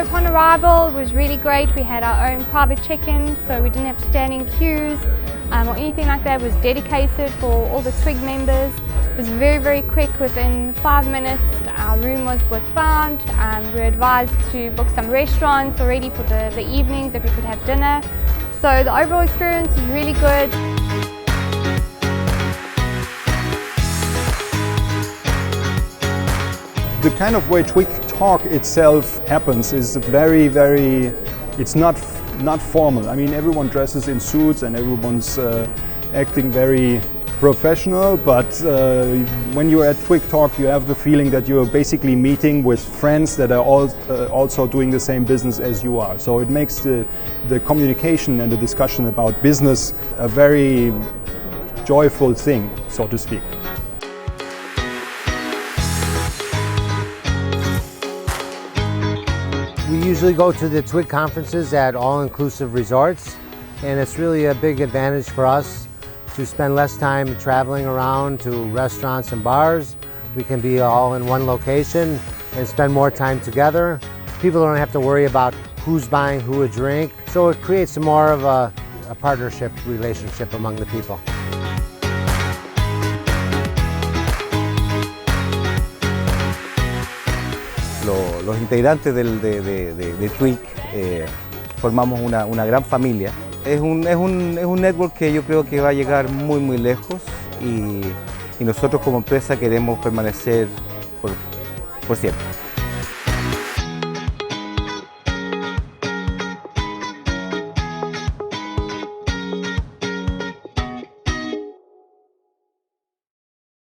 upon arrival, it was really great. We had our own private check-in, so we didn't have to stand in queues or anything like that. It was dedicated for all the Twig members. It was very, very quick. Within 5 minutes, our room was found. We were advised to book some restaurants already for the evenings that we could have dinner. So the overall experience is really good. The kind of way Twig Talk itself happens is it's not formal. I mean, everyone dresses in suits and everyone's acting very professional, but when you're at Twig Talk, you have the feeling that you're basically meeting with friends that are all also doing the same business as you are. So it makes the communication and the discussion about business a very joyful thing, so to speak. We usually go to the Twig conferences at all-inclusive resorts, and it's really a big advantage for us to spend less time traveling around to restaurants and bars. We can be all in one location and spend more time together. People don't have to worry about who's buying who a drink, so it creates more of a partnership relationship among the people. Los integrantes de Twig formamos una gran familia. Es un network que yo creo que va a llegar muy lejos y nosotros como empresa queremos permanecer por siempre.